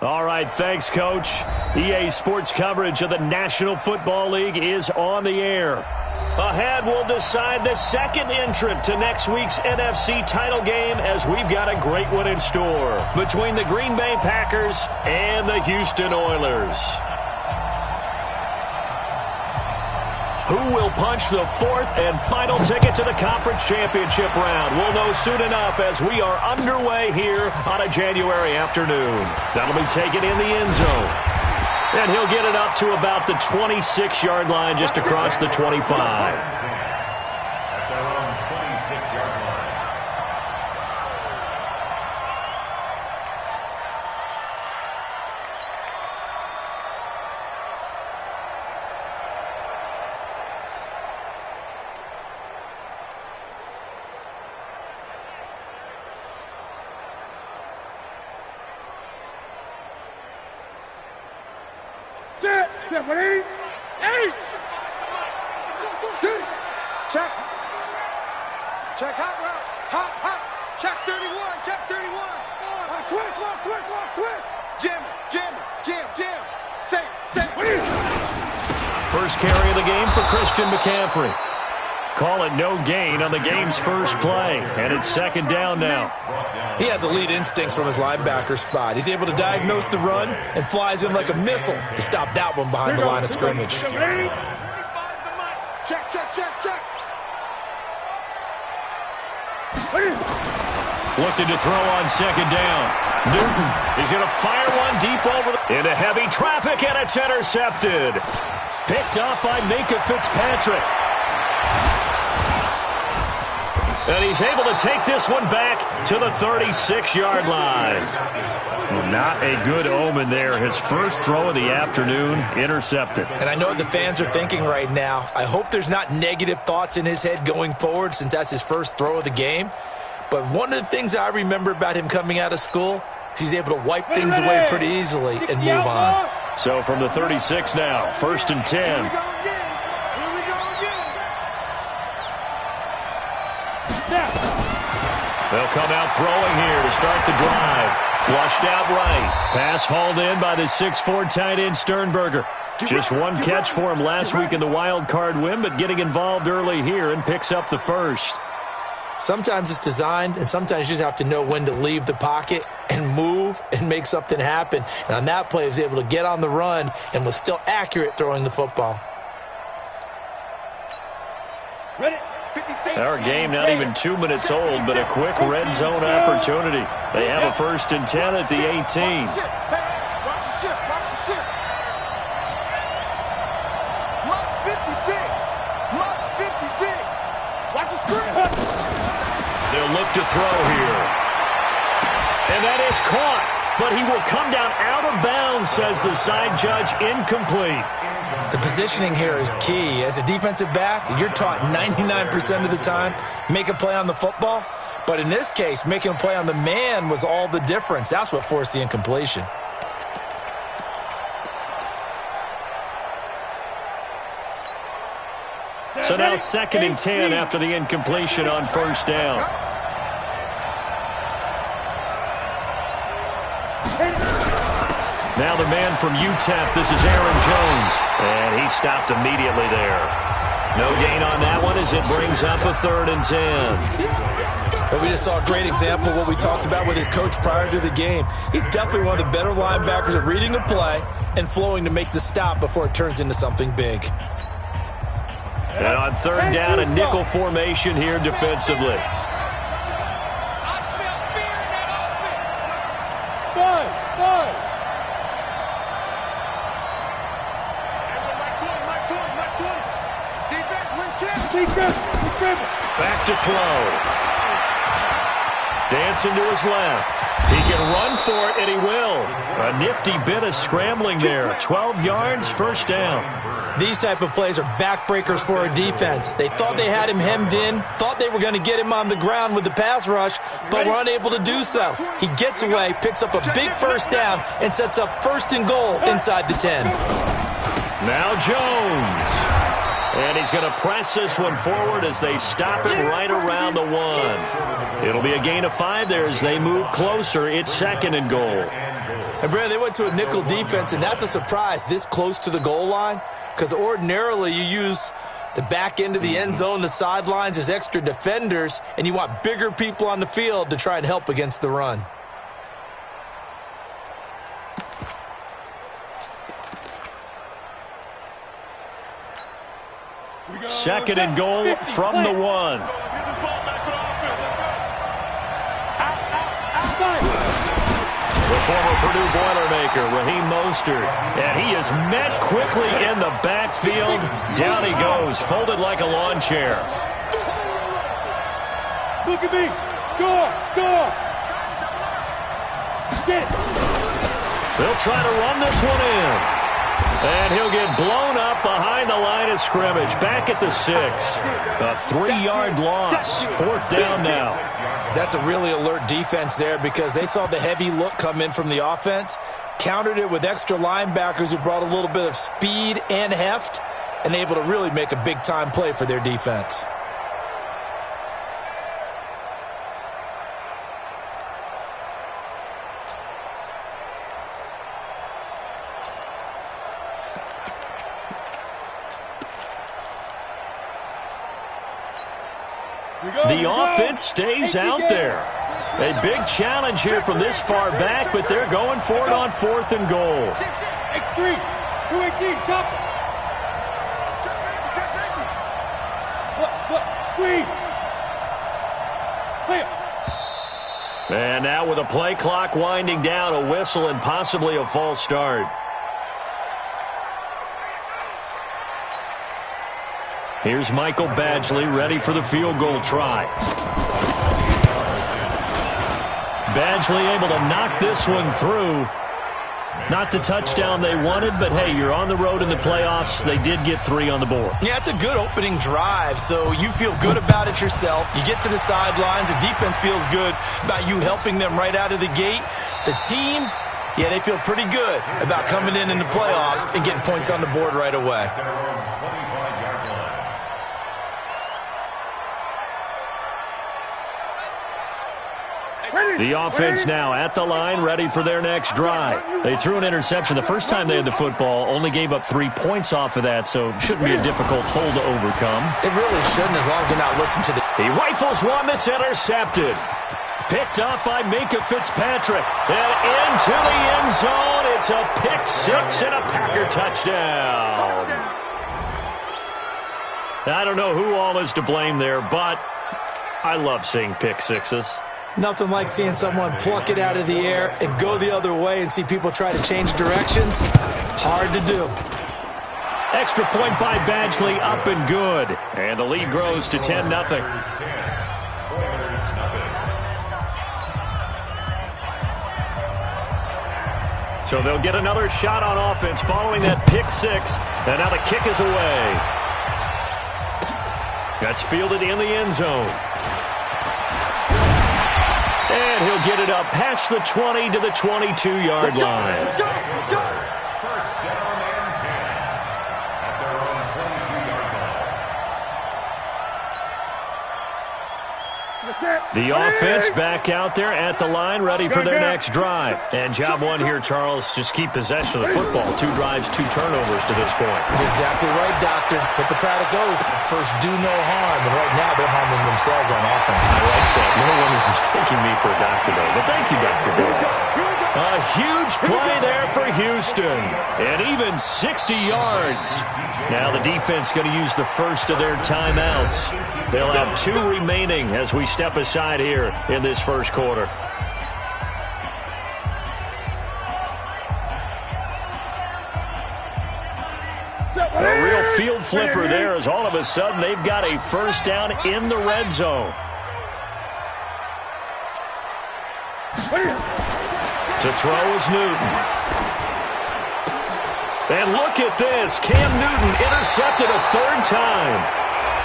All right, thanks, Coach. EA Sports coverage of the National Football League is on the air. Ahead, we'll decide the second entrant to next week's NFC title game as we've got a great one in store between the Green Bay Packers and the Houston Oilers. Who will punch the fourth and final ticket to the conference championship round? We'll know soon enough as we are underway here on a January afternoon. That'll be taken in the end zone. And he'll get it up to about the 26-yard line just across the 25. Check hot route. Hot. Check 31. Switch. Jam. Say. First carry of the game for Christian McCaffrey. Call it no gain on the game's first play, and it's second down now. He has elite instincts from his linebacker spot. He's able to diagnose the run and flies in like a missile to stop that one behind the line of scrimmage. Check. Looking to throw on second down. Newton is going to fire one deep over into heavy traffic, and it's intercepted. Picked up by Minka Fitzpatrick. And he's able to take this one back to the 36-yard line. Well, not a good omen there. His first throw of the afternoon intercepted. And I know what the fans are thinking right now. I hope there's not negative thoughts in his head going forward since that's his first throw of the game. But one of the things I remember about him coming out of school is he's able to wipe things away pretty easily and move on. So from the 36 now, 1st and 10. Here we go again. They'll come out throwing here to start the drive. Flushed out right. Pass hauled in by the 6'4" tight end Sternberger. Just one catch for him last week in the wild card win, but getting involved early here and picks up the first. Sometimes it's designed, and sometimes you just have to know when to leave the pocket and move and make something happen. And on that play, he was able to get on the run and was still accurate throwing the football. Our game not even 2 minutes old, but a quick red zone opportunity. They have a 1st and 10 at the 18. Watch the ship. Mott's 56. Watch the screen. They'll look to throw here. And that is caught, but he will come down out of bounds, says the side judge, incomplete. The positioning here is key. As a defensive back, you're taught 99% of the time, make a play on the football. But in this case, making a play on the man was all the difference. That's what forced the incompletion. So now 2nd and 10 after the incompletion on 1st down. Now the man from UTEP, this is Aaron Jones. And he stopped immediately there. No gain on that one as it brings up a 3rd and 10. But we just saw a great example of what we talked about with his coach prior to the game. He's definitely one of the better linebackers at reading a play and flowing to make the stop before it turns into something big. And on 3rd down, a nickel formation here defensively. Back to throw. Dancing to his left. He can run for it, and he will. A nifty bit of scrambling there. 12 yards, 1st down. These type of plays are backbreakers for a defense. They thought they had him hemmed in, thought they were going to get him on the ground with the pass rush, but were unable to do so. He gets away, picks up a big 1st down, and sets up 1st and goal inside the 10. Now Jones. And he's going to press this one forward as they stop it right around the 1. It'll be a gain of 5 there as they move closer. It's 2nd and goal. And, Brandon, they went to a nickel defense, and that's a surprise this close to the goal line, because ordinarily you use the back end of the end zone, the sidelines as extra defenders, and you want bigger people on the field to try and help against the run. Second and goal from the 1. The former Purdue Boilermaker, Raheem Mostert. And he is met quickly in the backfield. Down he goes, folded like a lawn chair. Look at me. Score. Get. They'll try to run this one in. And he'll get blown up behind the line of scrimmage. Back at the 6. A 3-yard loss. 4th down now. That's a really alert defense there because they saw the heavy look come in from the offense, countered it with extra linebackers who brought a little bit of speed and heft, and able to really make a big-time play for their defense. The offense stays out there. A big challenge here from this far back, but they're going for it on 4th and goal. X3, 218, chopper. Look, squeeze. Clear. And now with a play clock winding down, a whistle and possibly a false start. Here's Michael Badgley ready for the field goal try. Badgley able to knock this one through. Not the touchdown they wanted, but hey, you're on the road in the playoffs. They did get 3 on the board. Yeah, it's a good opening drive, so you feel good about it yourself. You get to the sidelines. The defense feels good about you helping them right out of the gate. The team, yeah, they feel pretty good about coming in the playoffs and getting points on the board right away. The offense now at the line, ready for their next drive. They threw an interception the first time they had the football, only gave up 3 points off of that, so shouldn't be a difficult hole to overcome. It really shouldn't, as long as they're not listening to the... He rifles one that's intercepted. Picked up by Minka Fitzpatrick. And into the end zone. It's a pick 6 and a Packer touchdown. I don't know who all is to blame there, but I love seeing pick 6s. Nothing like seeing someone pluck it out of the air and go the other way and see people try to change directions. Hard to do. Extra point by Badgley, up and good. And the lead grows to 10-0. So they'll get another shot on offense following that pick 6. And now the kick is away. That's fielded in the end zone. And he'll get it up past the 20 to the 22-yard line. Let's go. First down and 10 at their own 22-yard line. The offense back out there at the line, ready for their next drive. And job one here, Charles, just keep possession of the football. 2 drives, 2 turnovers to this point. Exactly right, Doctor. Hippocratic oath. First, do no harm. And right now, they're harming themselves on offense. I like that. No one is mistaking me for a doctor, though. But thank you, Dr. Davis. A huge play there for Houston. And even 60 yards. Now the defense going to use the first of their timeouts. They'll have 2 remaining as we step aside here in this first quarter. A real field flipper there as all of a sudden they've got a first down in the red zone. To throw is Newton. And look at this. Cam Newton intercepted a 3rd time.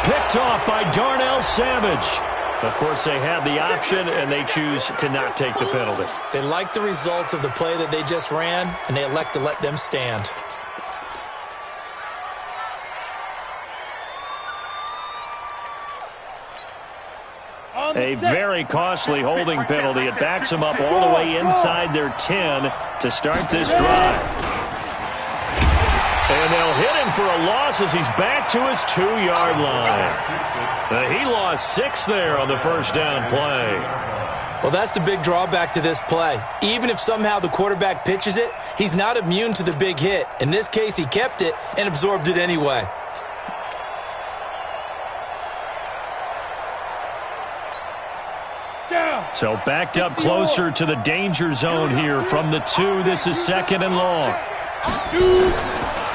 Picked off by Darnell Savage. Of course, they have the option, and they choose to not take the penalty. They like the results of the play that they just ran, and they elect to let them stand. A very costly holding penalty. It backs them up all the way inside their 10. to start this drive. And they'll hit him for a loss as he's back to his 2-yard line. He lost 6 there on the first down play. Well, that's the big drawback to this play. Even if somehow the quarterback pitches it, he's not immune to the big hit. In this case, he kept it and absorbed it anyway. So backed up closer to the danger zone here from the 2. This is 2nd and long.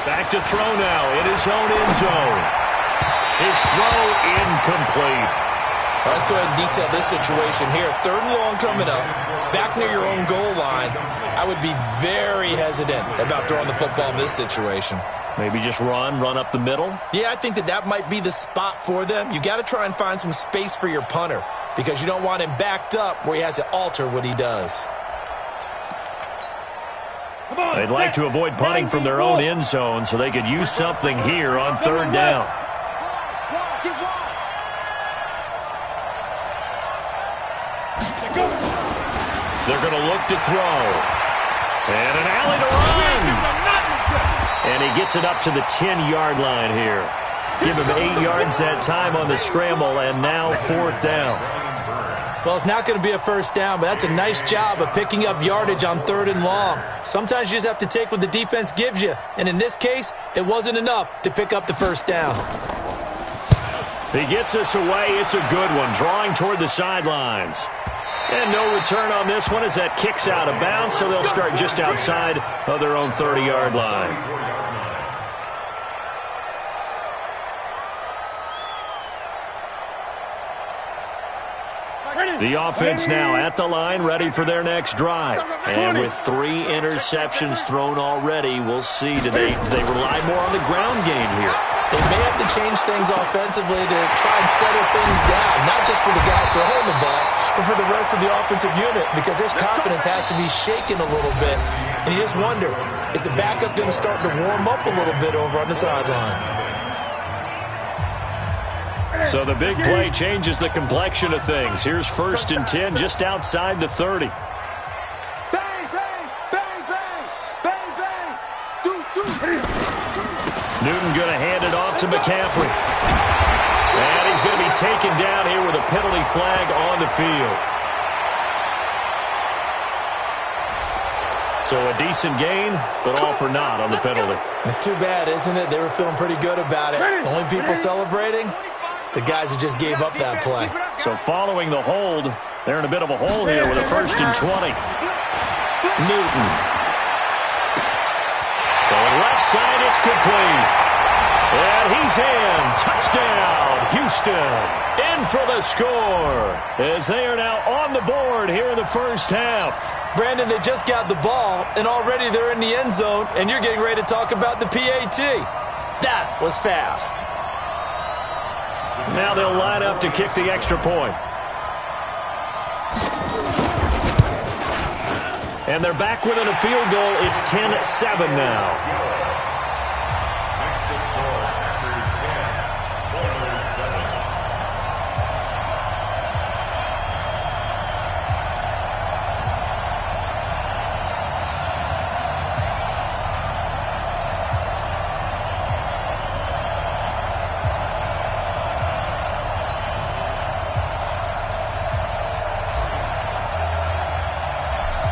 Back to throw now in his own end zone. His throw incomplete. Let's go ahead and detail this situation here. 3rd and long coming up, back near your own goal line. I would be very hesitant about throwing the football in this situation. Maybe just run up the middle? Yeah, I think that might be the spot for them. You got to try and find some space for your punter because you don't want him backed up where he has to alter what he does. They'd like to avoid punting from their own end zone so they could use something here on 3rd down. They're going to look to throw. And an alley to run. And he gets it up to the 10-yard line here. Give him 8 yards that time on the scramble, and now 4th down. Well, it's not going to be a first down, but that's a nice job of picking up yardage on 3rd and long. Sometimes you just have to take what the defense gives you, and in this case, it wasn't enough to pick up the first down. He gets us away. It's a good one, drawing toward the sidelines. And no return on this one as that kicks out of bounds, so they'll start just outside of their own 30-yard line. The offense now at the line, ready for their next drive. And with 3 interceptions thrown already, we'll see. Do they rely more on the ground game here? They may have to change things offensively to try and settle things down, not just for the guy throwing the ball, but for the rest of the offensive unit, because their confidence has to be shaken a little bit. And you just wonder, is the backup going to start to warm up a little bit over on the sideline? So the big play changes the complexion of things. Here's 1st and 10 just outside the 30. Bang, bang, bang, bang, bang, bang. Newton going to hand it off to McCaffrey. And he's going to be taken down here with a penalty flag on the field. So a decent gain, but all for naught on the penalty. It's too bad, isn't it? They were feeling pretty good about it. Only people celebrating? The guys who just gave up that play. So following the hold, they're in a bit of a hole here with a 1st and 20. Newton. So on left side, it's complete. And he's in. Touchdown, Houston. In for the score. As they are now on the board here in the first half. Brandon, they just got the ball, and already they're in the end zone, and you're getting ready to talk about the PAT. That was fast. Now they'll line up to kick the extra point. And they're back within a field goal. It's 10-7 now. Next to score, Packers 10, Bulldogs 7.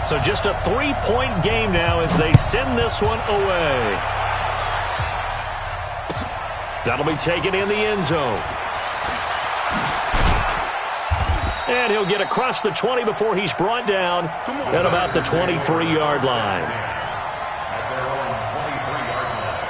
So just a 3-point game now as they send this one away. That'll be taken in the end zone. And he'll get across the 20 before he's brought down at about the 23-yard line. At their own 23-yard line.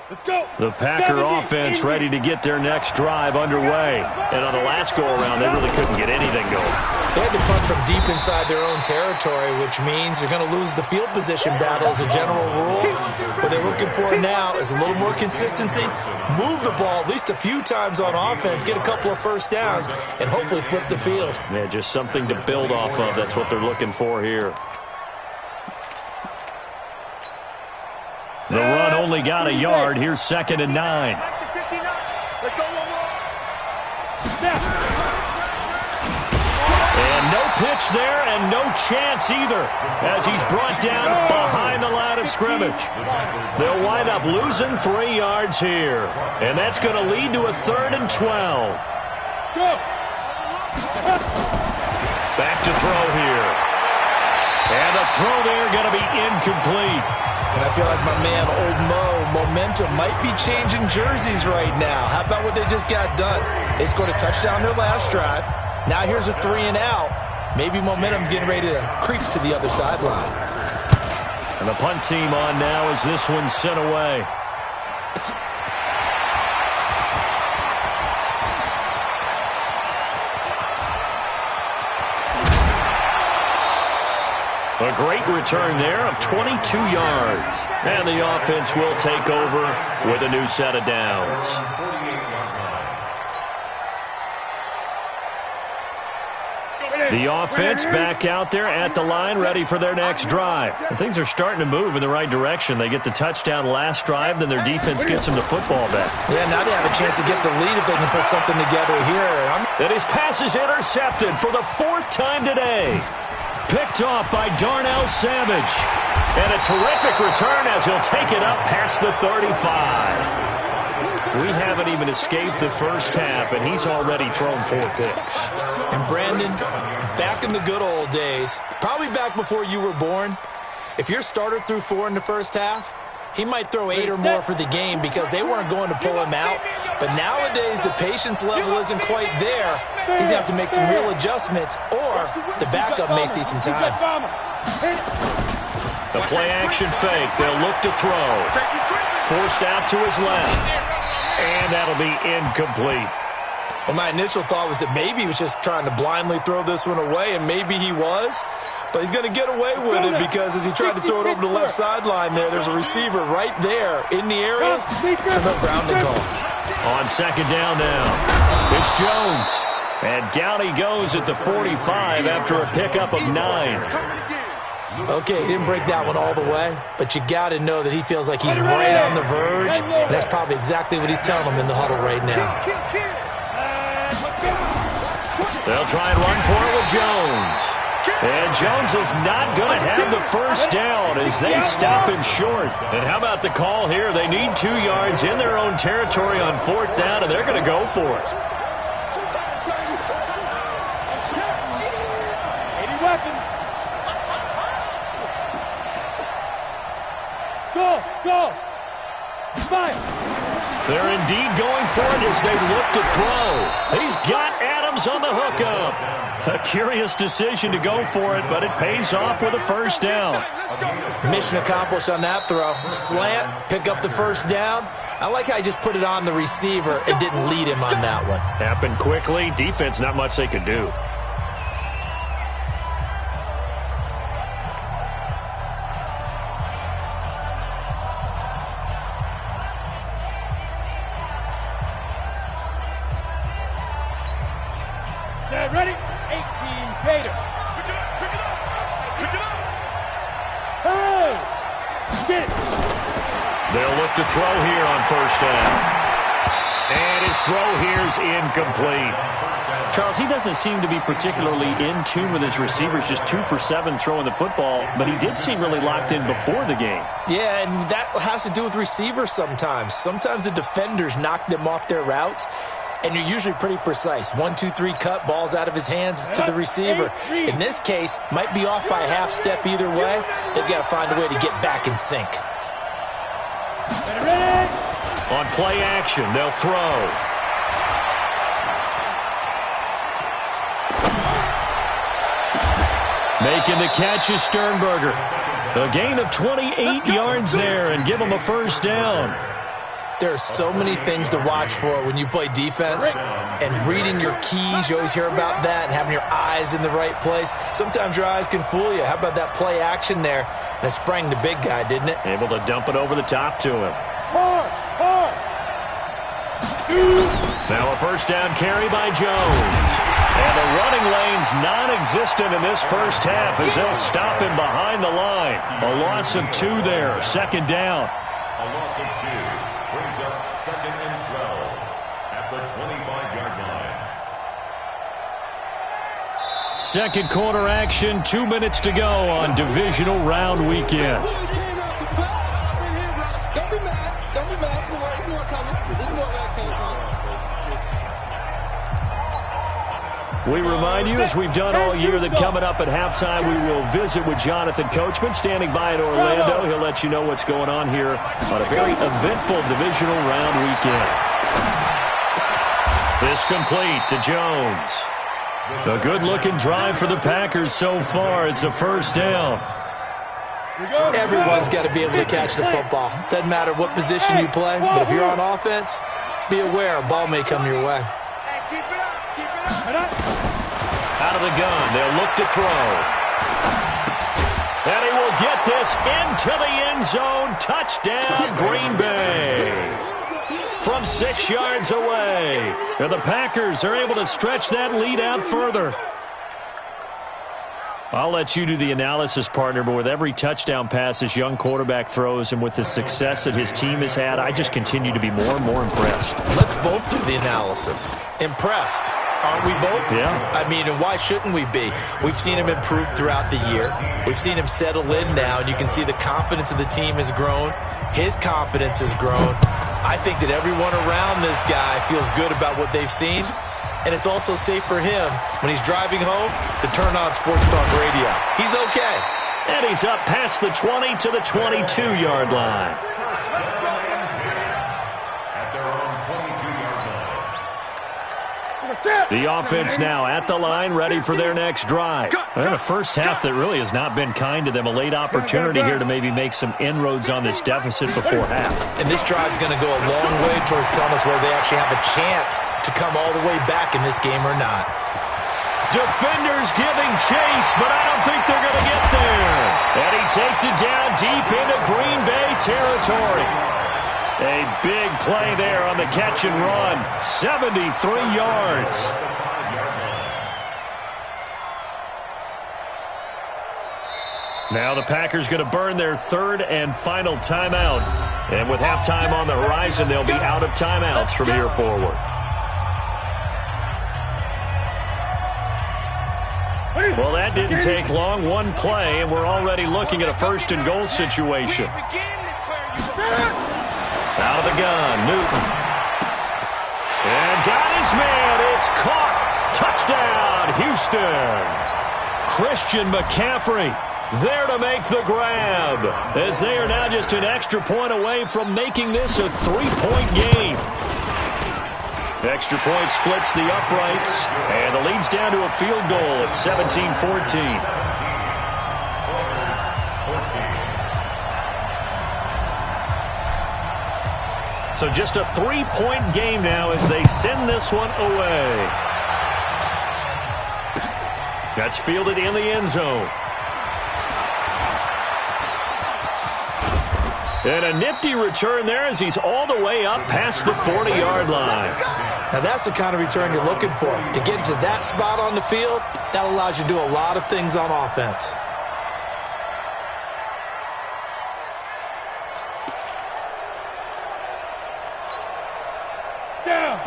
Let's go. The Packer offense ready to get their next drive underway. And on the last go-around, they really couldn't get anything going. They had to punt from deep inside their own territory, which means you're going to lose the field position battle as a general rule. What they're looking for now is a little more consistency, move the ball at least a few times on offense, get a couple of first downs, and hopefully flip the field. Yeah, just something to build off of. That's what they're looking for here. only got a yard. Here's 2nd and 9. Let's go one more. And no pitch there and no chance either as he's brought down behind the line of scrimmage. They'll wind up losing 3 yards here. And that's going to lead to a 3rd and 12. Back to throw here. And the throw there going to be incomplete. And I feel like my man, Old Mo, momentum might be changing jerseys right now. How about what they just got done? They scored a touchdown their last drive. Now here's a 3 and out. Maybe momentum's getting ready to creep to the other sideline. And the punt team on now as this one's sent away. A great return there of 22 yards. And the offense will take over with a new set of downs. The offense back out there at the line, ready for their next drive. And things are starting to move in the right direction. They get the touchdown last drive, then their defense gets them the football back. Yeah, now they have a chance to get the lead if they can put something together here. And his pass is intercepted for the 4th time today. Picked off by Darnell Savage. And a terrific return as he'll take it up past the 35. We haven't even escaped the first half, and he's already thrown 4 picks. And Brandon, back in the good old days, probably back before you were born, if your starter threw 4 in the first half, he might throw 8 or more for the game because they weren't going to pull him out. But nowadays, the patience level isn't quite there. He's going to have to make some real adjustments, or the backup may see some time. The play-action fake. They'll look to throw. Forced out to his left. And that'll be incomplete. Well, my initial thought was that maybe he was just trying to blindly throw this one away, and maybe he was. But he's going to get away with it because as he tried to throw it over the left sideline there's a receiver right there in the area. So no grounding call. On 2nd down now, it's Jones. And down he goes at the 45 after a pickup of 9. Okay, he didn't break that one all the way, but you got to know that he feels like he's right on the verge, and that's probably exactly what he's telling him in the huddle right now. They'll try and run for it with Jones. And Jones is not going to have the first down as they stop him short. And how about the call here? They need 2 yards in their own territory on 4th down, and they're going to go for it. 80 weapons. Go. Fire. They're indeed going for it as they look to throw. He's got Adams on the hookup. A curious decision to go for it, but it pays off with a first down. Mission accomplished on that throw. Slant, pick up the first down. I like how he just put it on the receiver and didn't lead him on that one. Happened quickly. Defense, not much they could do. Ready? 18, Gator. Hey! Get it. They'll look to throw here on 1st down. And his throw here's incomplete. Charles, he doesn't seem to be particularly in tune with his receivers, just 2 for 7 throwing the football, but he did seem really locked in before the game. Yeah, and that has to do with receivers sometimes. Sometimes the defenders knock them off their routes, and you're usually pretty precise. 1, 2, 3 cut, balls out of his hands to the receiver. In this case, might be off by a half step either way. They've got to find a way to get back in sync. On play action, they'll throw. Making the catch is Sternberger. A gain of 28 yards there and give him a first down. There are so many things to watch for when you play defense, and reading your keys, you always hear about that, and having your eyes in the right place. Sometimes your eyes can fool you. How about that play action there? And it sprang the big guy, didn't it? Able to dump it over the top to him. Now a first down carry by Jones. And the running lane's non-existent in this first half as they'll stop him behind the line. A loss of 2 there, 2nd down. A loss of 2 brings up 2nd and 12 at the 25-yard line. Second quarter action, 2 minutes to go on divisional round weekend. Don't be mad. Don't be mad. There's more coming. There's more coming. We remind you, as we've done all year, that coming up at halftime, we will visit with Jonathan Coachman, standing by in Orlando. He'll let you know what's going on here on a very eventful divisional round weekend. This complete to Jones. A good-looking drive for the Packers so far. It's a first down. Everyone's got to be able to catch the football. Doesn't matter what position you play, but if you're on offense, be aware a ball may come your way. Out of the gun, they'll look to throw. And he will get this into the end zone. Touchdown, Green Bay. From 6 yards away. And the Packers are able to stretch that lead out further. I'll let you do the analysis, partner, but with every touchdown pass this young quarterback throws and with the success that his team has had, I just continue to be more and more impressed. Let's both do the analysis. Impressed. Aren't we both? Yeah. I mean, and why shouldn't we be? We've seen him improve throughout the year. We've seen him settle in now, and you can see the confidence of the team has grown. His confidence has grown. I think that everyone around this guy feels good about what they've seen, and it's also safe for him when he's driving home to turn on Sports Talk Radio. He's okay. And he's up past the 20 to the 22-yard line. The offense now at the line, ready for their next drive. And a first half that really has not been kind to them. A late opportunity here to maybe make some inroads on this deficit before half. And this drive's going to go a long way towards telling us whether they actually have a chance to come all the way back in this game or not. Defenders giving chase, but I don't think they're going to get there. And he takes it down deep into Green Bay territory. A big play there on the catch and run. 73 yards. Now the Packers going to burn their third and final timeout. And with halftime on the horizon, they'll be out of timeouts from here forward. Well, that didn't take long. One play, and we're already looking at a first and goal situation. Out of the gun, Newton. And got his man. It's caught. Touchdown, Houston. Christian McCaffrey there to make the grab, as they are now just an extra point away from making this a three-point game. Extra point splits the uprights, and the lead's down to a field goal at 17-14. So just a three-point game now as they send this one away. That's fielded in the end zone. And a nifty return there as he's all the way up past the 40-yard line. Now that's the kind of return you're looking for. To get to that spot on the field, that allows you to do a lot of things on offense.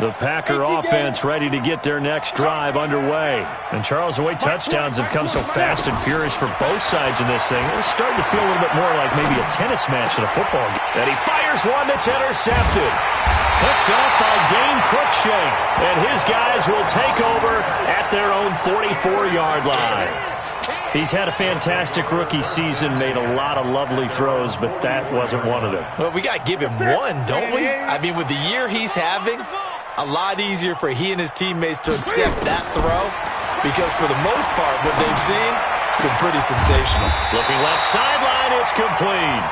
The Packer offense ready to get their next drive underway. And Charles, the way touchdowns have come so fast and furious for both sides in this thing, it's starting to feel a little bit more like maybe a tennis match than a football game. And he fires one that's intercepted. Picked up by Dane Cruikshank. And his guys will take over at their own 44-yard line. He's had a fantastic rookie season, made a lot of lovely throws, but that wasn't one of them. Well, we got to give him one, don't we? I mean, with the year he's having, a lot easier for he and his teammates to accept that throw, because for the most part, what they've seen, it's been pretty sensational. Looking left sideline, it's complete.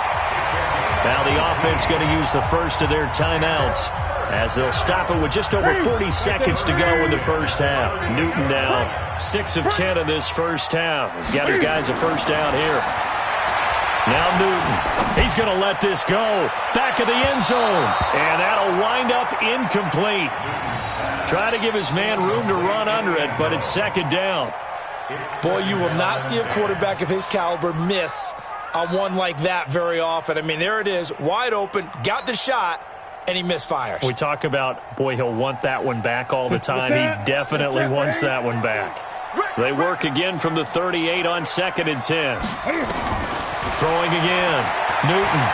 Now the offense going to use the first of their timeouts as they'll stop it with just over 40 seconds to go in the first half. Newton now 6 of 10 in this first half. He's got his guys a first down here. Now Newton, he's going to let this go. Back of the end zone. And that'll wind up incomplete. Try to give his man room to run under it, but it's second down. Boy, you will not see a quarterback of his caliber miss on one like that very often. I mean, there it is, wide open, got the shot, and he misfires. We talk about, boy, he'll want that one back all the time. He definitely wants that one back. They work again from the 38 on 2nd and 10. Throwing again. Newton.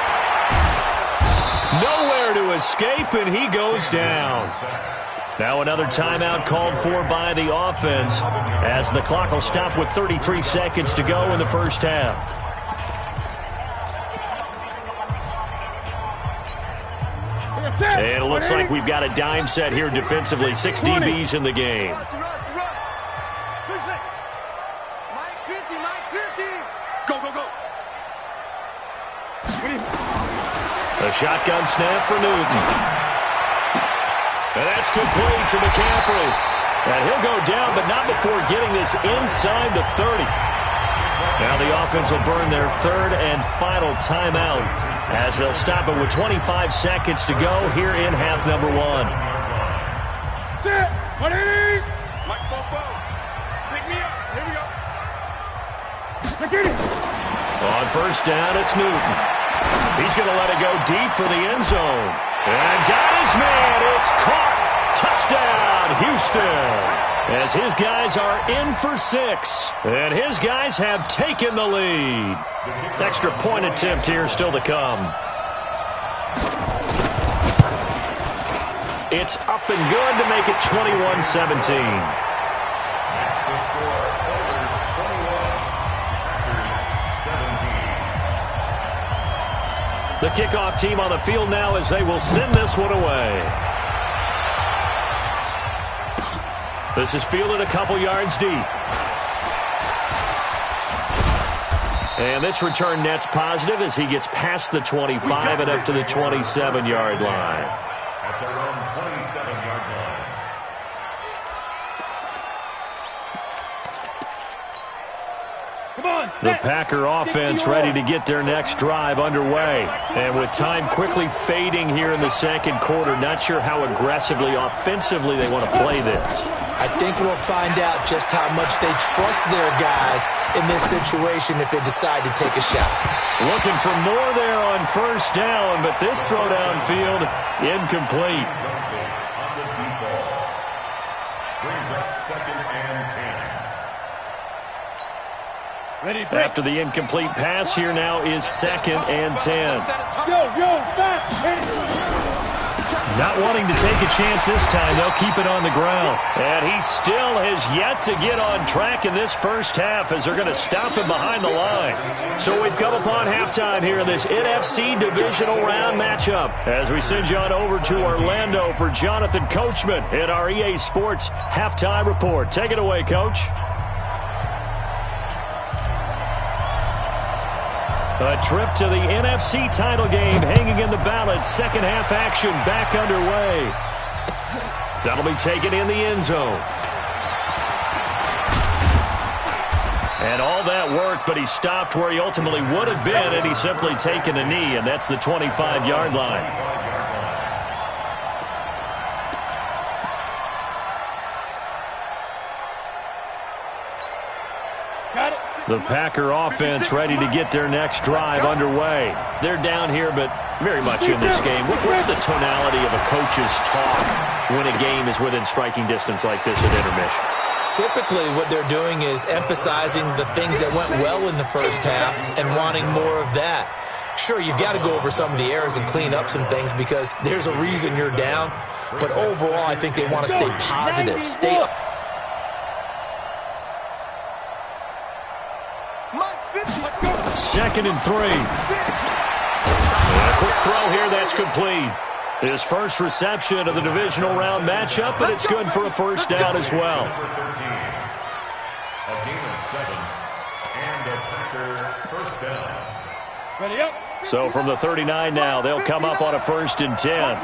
Nowhere to escape, and he goes down. Now another timeout called for by the offense as the clock will stop with 33 seconds to go in the first half. And it looks like we've got a dime set here defensively. 6 DBs in the game. A shotgun snap for Newton. And that's complete to McCaffrey. And he'll go down, but not before getting this inside the 30. Now the offense will burn their 3rd and final timeout as they'll stop it with 25 seconds to go here in half number 1. On first down, it's Newton. He's going to let it go deep for the end zone. And got his man. It's caught. Touchdown, Houston. As his guys are in for 6. And his guys have taken the lead. Extra point attempt here still to come. It's up and good to make it 21-17. The kickoff team on the field now as they will send this one away. This is fielded a couple yards deep. And this return net's positive as he gets past the 25 and up to the 27-yard line. At their own 27-yard line. The Packer offense ready to get their next drive underway. And with time quickly fading here in the second quarter, not sure how aggressively, offensively they want to play this. I think we'll find out just how much they trust their guys in this situation if they decide to take a shot. Looking for more there on first down, but this throw downfield incomplete. On the deep ball. Brings up 2nd and 10. After the incomplete pass, here now is 2nd and 10. Not wanting to take a chance this time, they'll keep it on the ground. And he still has yet to get on track in this first half as they're going to stop him behind the line. So we've come upon halftime here in this NFC Divisional Round matchup as we send you on over to Orlando for Jonathan Coachman in our EA Sports Halftime Report. Take it away, Coach. A trip to the NFC title game hanging in the balance. Second half action back underway. That'll be taken in the end zone. And all that work, but he stopped where he ultimately would have been, and he's simply taken a knee, and that's the 25-yard line. The Packer offense ready to get their next drive underway. They're down here, but very much in this game. What's the tonality of a coach's talk when a game is within striking distance like this at intermission? Typically, what they're doing is emphasizing the things that went well in the first half and wanting more of that. Sure, you've got to go over some of the errors and clean up some things because there's a reason you're down. But overall, I think they want to stay positive, stay up. Second and 3. And a quick throw here, that's complete. His first reception of the divisional round matchup, but it's good for a first down as well. A gain of 7 and a Packer first down. Ready up. So from the 39 now, they'll come up on a 1st and 10.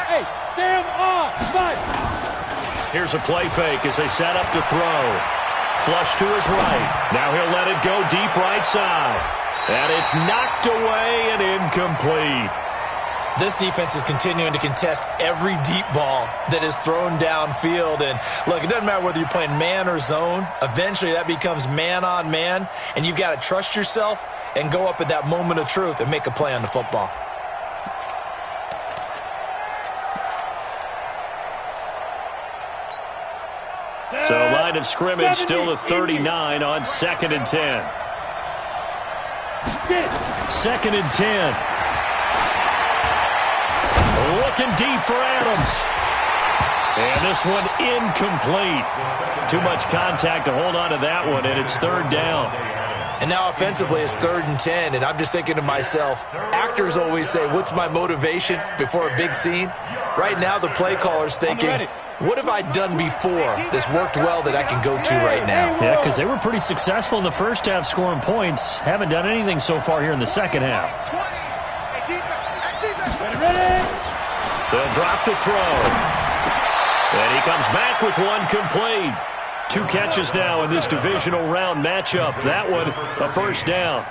Hey, Sam on, fight. Here's a play fake as they set up to throw. Flush to his right. Now he'll let it go deep right side. And it's knocked away and incomplete. This defense is continuing to contest every deep ball that is thrown downfield. And look, it doesn't matter whether you're playing man or zone. Eventually that becomes man on man, and you've got to trust yourself and go up at that moment of truth and make a play on the football. So line of scrimmage still to 39 on 2nd and 10. 2nd and 10. Looking deep for Adams. And this one incomplete. Too much contact to hold on to that one, and it's 3rd down. And now offensively it's 3rd and 10, and I'm just thinking to myself, actors always say, what's my motivation before a big scene? Right now the play caller's thinking, what have I done before that's worked well that I can go to right now? Yeah, because they were pretty successful in the first half scoring points. Haven't done anything so far here in the second half. They'll drop to throw. And he comes back with one complete. 2 catches now in this divisional round matchup. That one, a 1st down.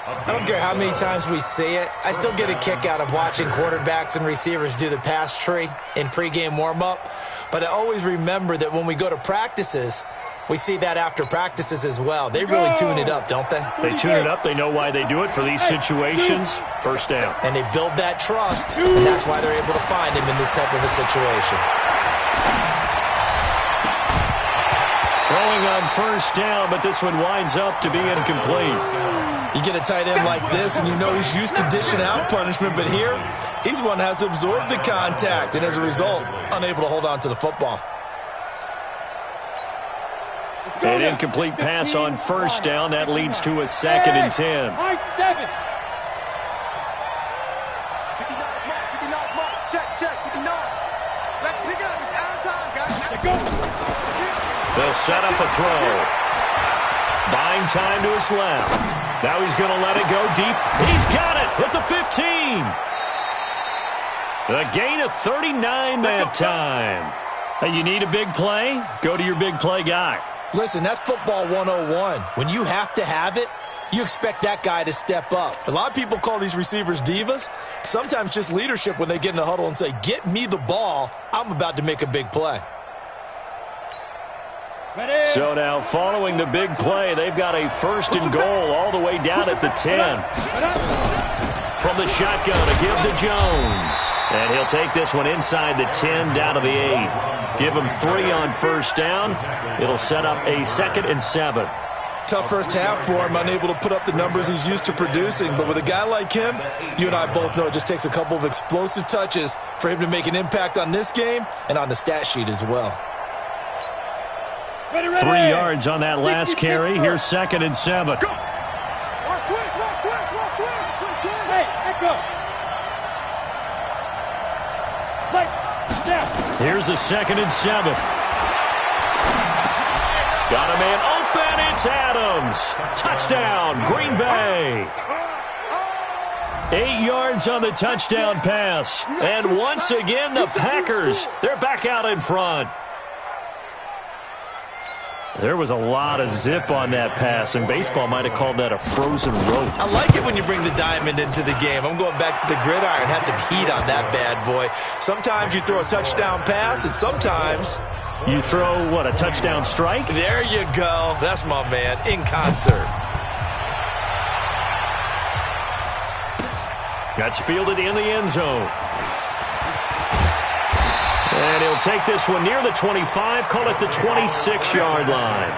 I don't care how many times we see it. I still get a kick out of watching quarterbacks and receivers do the pass tree in pregame warm-up. But I always remember that when we go to practices, we see that after practices as well. They really tune it up, don't they? They tune it up. They know why they do it for these situations. 1st down. And they build that trust, and that's why they're able to find him in this type of a situation. Throwing on 1st down, but this one winds up to be incomplete. You get a tight end like this, and you know he's used to dishing out punishment, but here, he's the one that has to absorb the contact, and as a result, unable to hold on to the football. An incomplete pass on 1st down. That leads to a 2nd and 10. They'll set up a throw. Buying time to his left. Now he's going to let it go deep. He's got it at the 15. A gain of 39 that time. Hey, you need a big play? Go to your big play guy. Listen, that's football 101. When you have to have it, you expect that guy to step up. A lot of people call these receivers divas. Sometimes just leadership when they get in the huddle and say, get me the ball. I'm about to make a big play. So now following the big play, they've got a 1st and goal all the way down at the 10. From the shotgun, a give to Jones. And he'll take this one inside the 10 down to the 8. Give him 3 on 1st down. It'll set up a 2nd and 7. Tough first half for him, unable to put up the numbers he's used to producing. But with a guy like him, you and I both know it just takes a couple of explosive touches for him to make an impact on this game and on the stat sheet as well. 3 yards on that last carry. Here's 2nd and 7. Here's a 2nd and 7. Got a man open. It's Adams. Touchdown, Green Bay. 8 yards on the touchdown pass. And once again, the Packers, they're back out in front. There was a lot of zip on that pass, and baseball might have called that a frozen rope. I like it when you bring the diamond into the game. I'm going back to the gridiron. Had some heat on that bad boy. Sometimes you throw a touchdown pass, and sometimes you throw, what, a touchdown strike? There you go. That's my man, in concert. That's fielded in the end zone. And he'll take this one near the 25, call it the 26-yard line.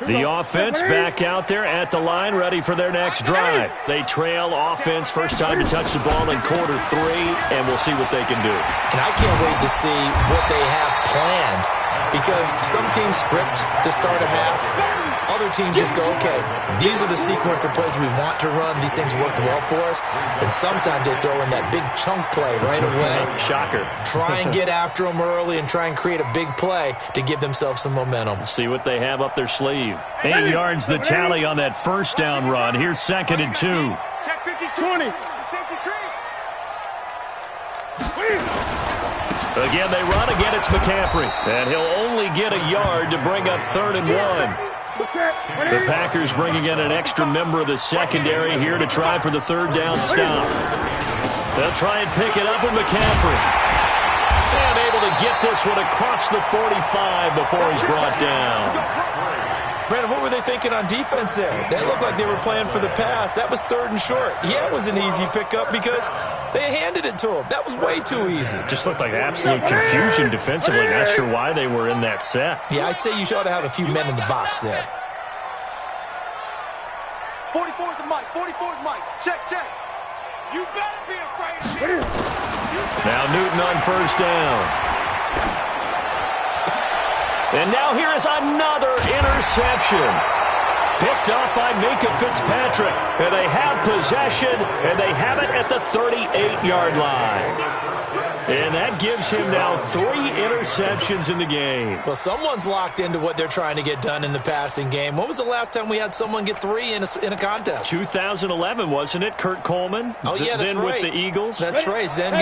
The offense back out there at the line, ready for their next drive. They trail offense, first time to touch the ball in quarter 3, and we'll see what they can do. And I can't wait to see what they have planned, because some teams script to start a half. Other teams just go, okay, these are the sequence of plays we want to run. These things worked well for us. And sometimes they throw in that big chunk play right away. Shocker. Try and get after them early and try and create a big play to give themselves some momentum. See what they have up their sleeve. 8 yards the tally on that first down run. Here's 2nd and 2. 20. Again, they run. Again, it's McCaffrey. And he'll only get a yard to bring up 3rd and 1. The Packers bringing in an extra member of the secondary here to try for the 3rd down stop. They'll try and pick it up with McCaffrey. And able to get this one across the 45 before he's brought down. Brandon, what were they thinking on defense there? They looked like they were playing for the pass. That was 3rd and short. Yeah, it was an easy pickup because they handed it to him. That was way too easy. Just looked like absolute confusion defensively. Not sure why they were in that set. Yeah, I'd say you ought to have a few men in the box there. 44 to Mike. 44 to Mike. Check. You better be afraid. Now Newton on 1st down. And now here is another interception. Picked off by Minka Fitzpatrick. And they have possession, and they have it at the 38-yard line. And that gives him now 3 interceptions in the game. Well, someone's locked into what they're trying to get done in the passing game. When was the last time we had someone get 3 in a contest? 2011, wasn't it? Kurt Coleman? Oh, yeah, that's then right. With the Eagles? That's right. Then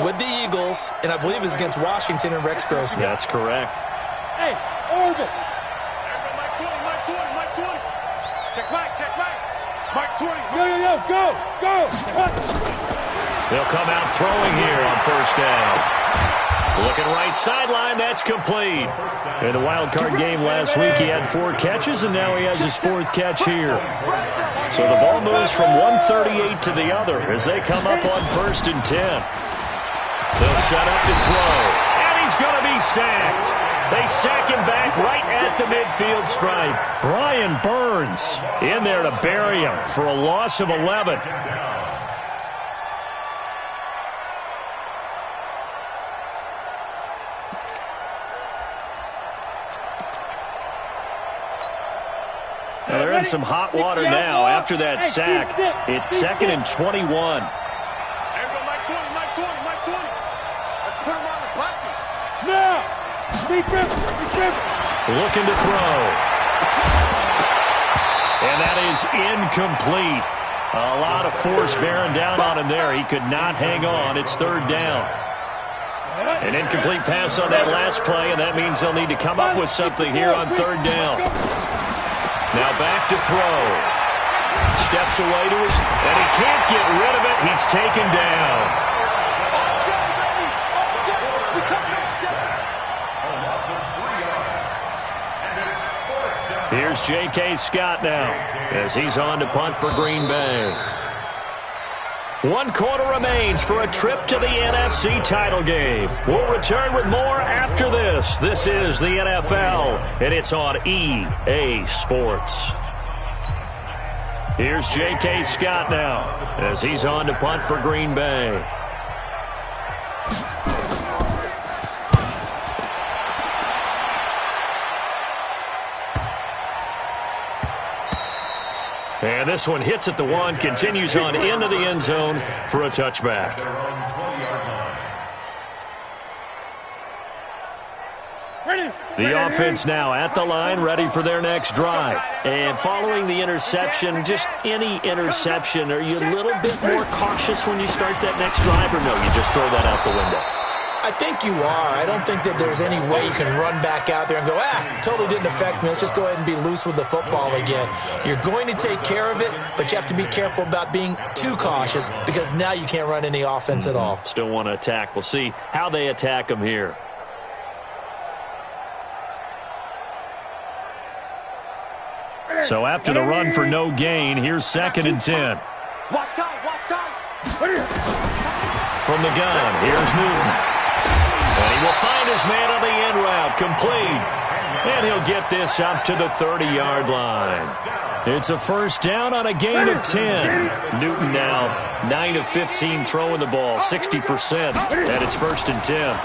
with the Eagles, and I believe it was against Washington and Rex Grossman. That's correct. Hey, Orbit. Mike 20. Check Mike. Mike 20. Yo, go. They'll come out throwing here on 1st down. Looking right sideline, that's complete. In the wild card game last week, he had 4 catches, and now he has his 4th catch here. So the ball moves from 138 to the other as they come up on 1st and 10. They'll set up to throw, and he's going to be sacked. They sack him back right at the midfield stripe. Brian Burns in there to bury him for a loss of 11. They're in some hot water now after that sack. It's 2nd and 21. Mike 20. Let's put him on the buses. Now. Looking to throw. And that is incomplete. A lot of force bearing down on him there. He could not hang on. It's 3rd down. An incomplete pass on that last play, and that means they'll need to come up with something here on 3rd down. Now back to throw. Steps away to his, and he can't get rid of it. He's taken down. Here's J.K. Scott now as he's on to punt for Green Bay. 1 quarter remains for a trip to the NFC title game. We'll return with more after this. This is the NFL, and it's on EA Sports. Here's J.K. Scott now as he's on to punt for Green Bay. And this one hits at the 1, continues on into the end zone for a touchback. The offense now at the line, ready for their next drive. And following the interception, just any interception, are you a little bit more cautious when you start that next drive, or no, you just throw that out the window? I think you are. I don't think that there's any way you can run back out there and go, totally didn't affect me. Let's just go ahead and be loose with the football again. You're going to take care of it, but you have to be careful about being too cautious because now you can't run any offense at all. Still want to attack. We'll see how they attack them here. So after the run for no gain, here's 2nd and 10. Watch time. From the gun, here's Newton. And he will find his man on the end route, complete. And he'll get this up to the 30-yard line. It's a 1st down on a gain of 10. Newton now 9 of 15 throwing the ball, 60%. And it's 1st and 10.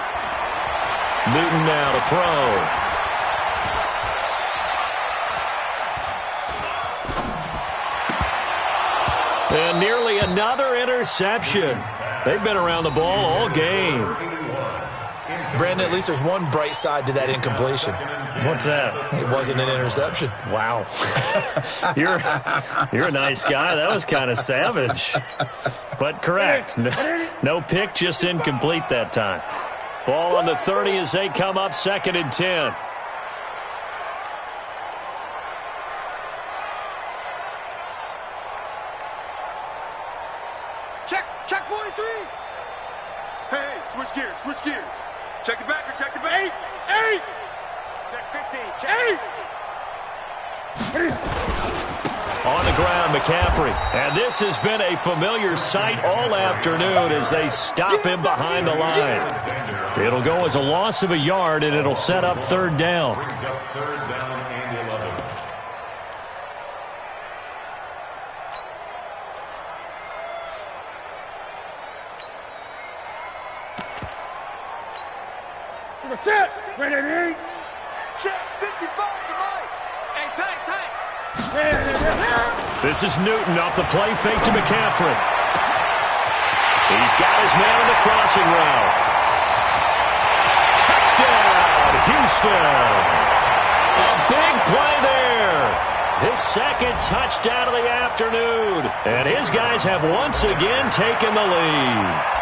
Newton now to throw. And nearly another interception. They've been around the ball all game. Brandon, at least there's one bright side to that incompletion. What's that? It wasn't an interception. Wow. You're a nice guy. That was kind of savage. But correct. No pick, just incomplete that time. Ball on the 30 as they come up 2nd and 10. Check 43. Hey, switch gears. Check the back or check the back. 8. Check 15. Check 8. On the ground, McCaffrey. And this has been a familiar sight all afternoon as they stop him behind the line. It'll go as a loss of a yard, and it'll set up 3rd down. Brings up 3rd down and 11. Set. Ready. Check 55 to Mike. Hey, tank. This is Newton off the play fake to McCaffrey. He's got his man on the crossing route. Touchdown, Houston. A big play there. His 2nd touchdown of the afternoon. And his guys have once again taken the lead.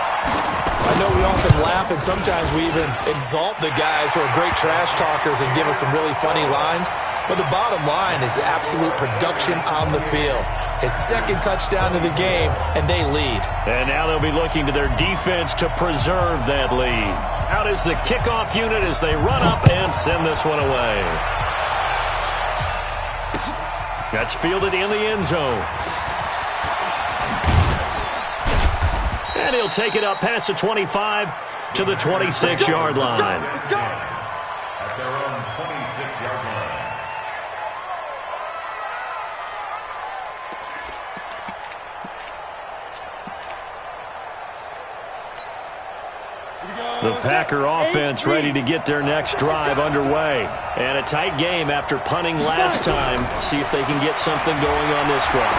I know we often laugh and sometimes we even exalt the guys who are great trash talkers and give us some really funny lines. But the bottom line is absolute production on the field. His 2nd touchdown of the game, and they lead. And now they'll be looking to their defense to preserve that lead. Out is the kickoff unit as they run up and send this one away. That's fielded in the end zone. And he'll take it up past the 25 to the 26-yard line. At their own 26-yard line. The Packer offense ready to get their next drive underway. And a tight game after punting last time. See if they can get something going on this drive.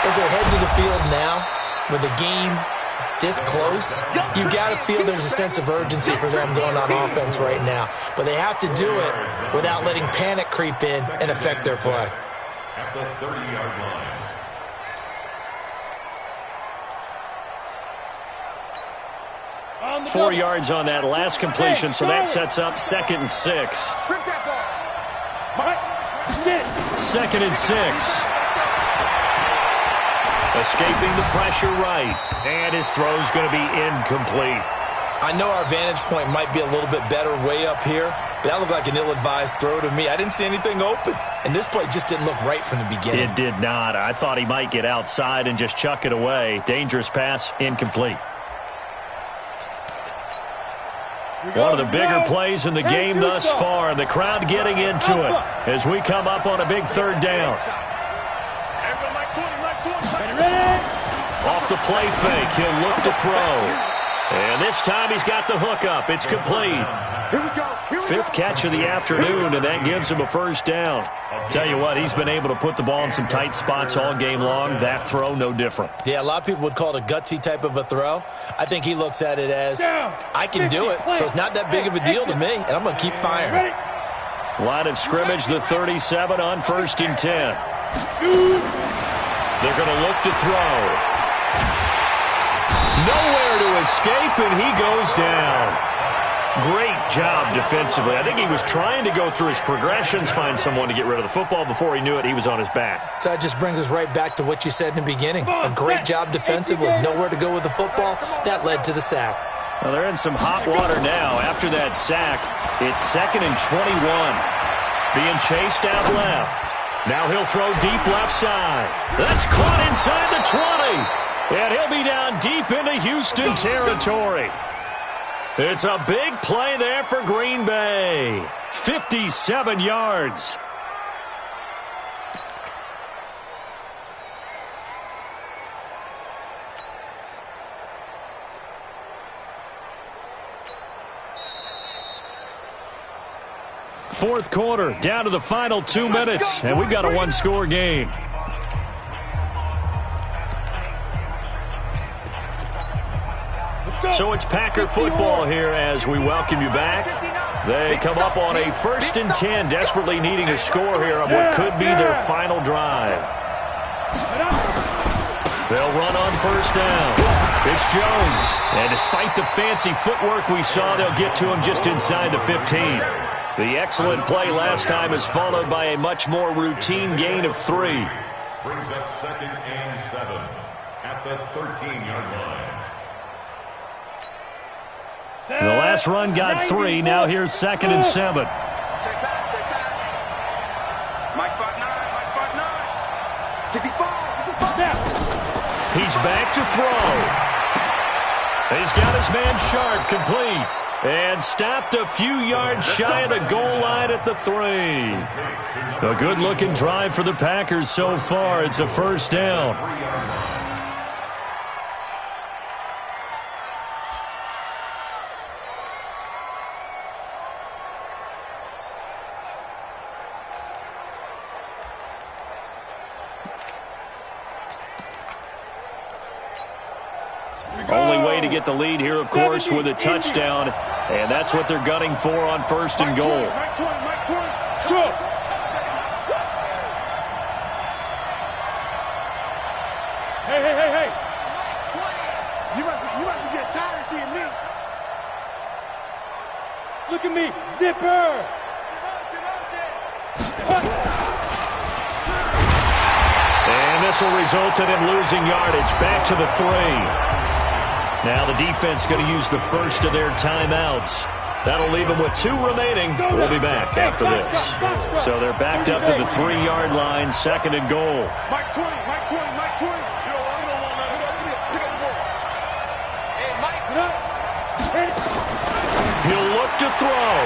As they head to the field now, with the game this close, you got to feel there's a sense of urgency for them going on offense right now. But they have to do it without letting panic creep in and affect their play. At the 30-yard line. On 4 yards on that last completion, so that sets up 2nd and 6. Shrink that ball. Mike, get. 2nd and 6. Escaping the pressure right. And his throw's going to be incomplete. I know our vantage point might be a little bit better way up here, but that looked like an ill-advised throw to me. I didn't see anything open, and this play just didn't look right from the beginning. It did not. I thought he might get outside and just chuck it away. Dangerous pass, incomplete. One of the bigger plays in the game thus far, and the crowd getting into it as we come up on a big 3rd down. Off the play fake, he'll look to throw. And this time he's got the hook up. It's complete. 5th catch of the afternoon, and that gives him a 1st down. Tell you what, he's been able to put the ball in some tight spots all game long. That throw, no different. Yeah, a lot of people would call it a gutsy type of a throw. I think he looks at it as, I can do it, so it's not that big of a deal to me, and I'm going to keep firing. Line of scrimmage, the 37 on 1st and 10. They're going to look to throw. Nowhere to escape, and he goes down. Great job defensively. I think he was trying to go through his progressions, find someone to get rid of the football. Before he knew it, he was on his back. So that just brings us right back to what you said in the beginning. A great job defensively. Nowhere to go with the football. That led to the sack. Well, they're in some hot water now. After that sack, it's 2nd and 21. Being chased out left. Now he'll throw deep left side. That's caught inside the 20. And he'll be down deep into Houston territory. It's a big play there for Green Bay. 57 yards. Fourth quarter, down to the final 2 minutes, and we've got a one-score game. So it's Packer football here as we welcome you back. They come up on a 1st and 10, desperately needing a score here on what could be their final drive. They'll run on 1st down. It's Jones. And despite the fancy footwork we saw, they'll get to him just inside the 15. The excellent play last time is followed by a much more routine gain of 3. Brings up 2nd and 7 at the 13-yard line. The last run got 3. Now here's 2nd and 7. Check back, check back. Mike 5'9", Mike 5'9". 65. He's back to throw. He's got his man Sharp complete. And stopped a few yards shy of the goal line at the 3. A good-looking drive for the Packers so far. It's a 1st down. Only way to get the lead here, of course, with a touchdown. And that's what they're gunning for on 1st and goal. Hey. You must be getting tired of seeing me. Look at me. Zipper. And this will result in him losing yardage. Back to the 3. Now the defense going to use the first of their timeouts. That'll leave them with 2 remaining. We'll be back after this. So they're backed up to the 3-yard line, 2nd and goal. Mike 20, Mike 20, Mike 20. You don't want that. Pick up the ball. Hey, Mike. He'll look to throw.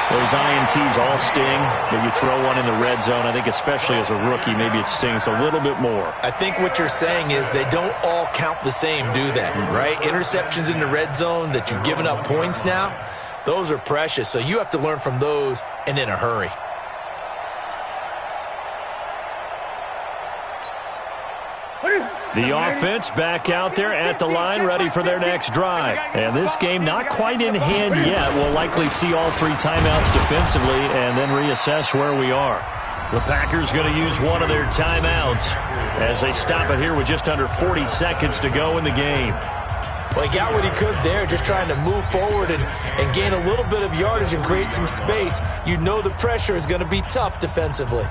Those INTs all sting, but you throw one in the red zone. I think especially as a rookie, maybe it stings a little bit more. I think what you're saying is they don't all count the same, do they? Right? Interceptions in the red zone that you've given up points now, those are precious. So you have to learn from those and in a hurry. The offense back out there at the line, ready for their next drive. And this game not quite in hand yet. We'll likely see all 3 timeouts defensively and then reassess where we are. The Packers going to use one of their timeouts as they stop it here with just under 40 seconds to go in the game. Well, he got what he could there, just trying to move forward and gain a little bit of yardage and create some space. You know the pressure is going to be tough defensively.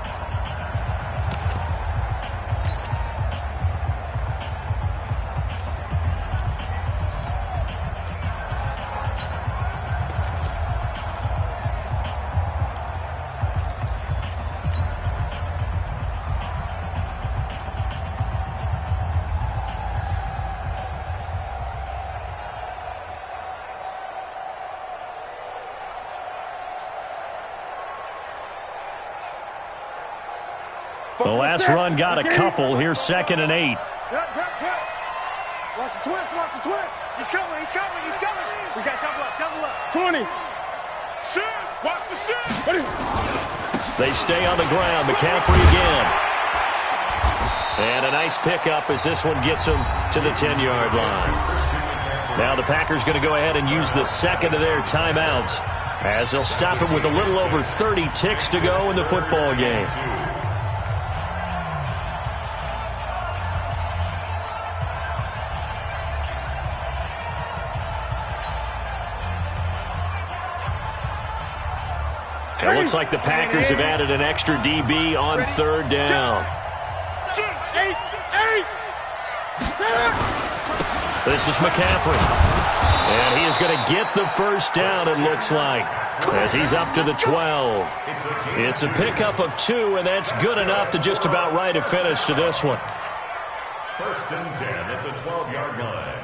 The last run got a couple. Here's 2nd and 8. Watch the twist, watch the twist. He's coming. We got double up. 20. Shoot, watch the shoot. They stay on the ground. McCaffrey again. And a nice pickup as this one gets him to the 10-yard line. Now the Packers going to go ahead and use the 2nd of their timeouts as they'll stop it with a little over 30 ticks to go in the football game. It looks like the Packers have added an extra DB on 3rd down. This is McCaffrey. And he is going to get the 1st down, it looks like, as he's up to the 12. It's a pickup of 2, and that's good enough to just about write a finish to this one. 1st and 10 at the 12-yard line.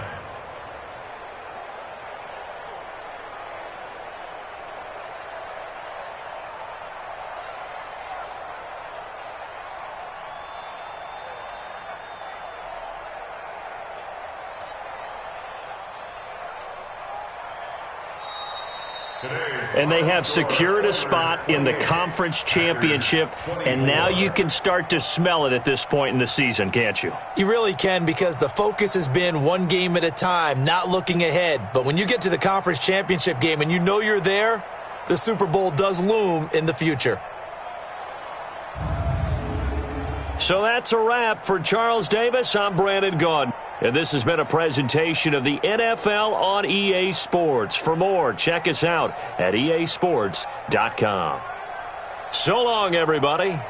And they have secured a spot in the conference championship, and now you can start to smell it at this point in the season, can't you? You really can, because the focus has been one game at a time, not looking ahead. But when you get to the conference championship game and you know you're there, the Super Bowl does loom in the future. So that's a wrap for Charles Davis. I'm Brandon Gaudin. And this has been a presentation of the NFL on EA Sports. For more, check us out at easports.com. So long, everybody.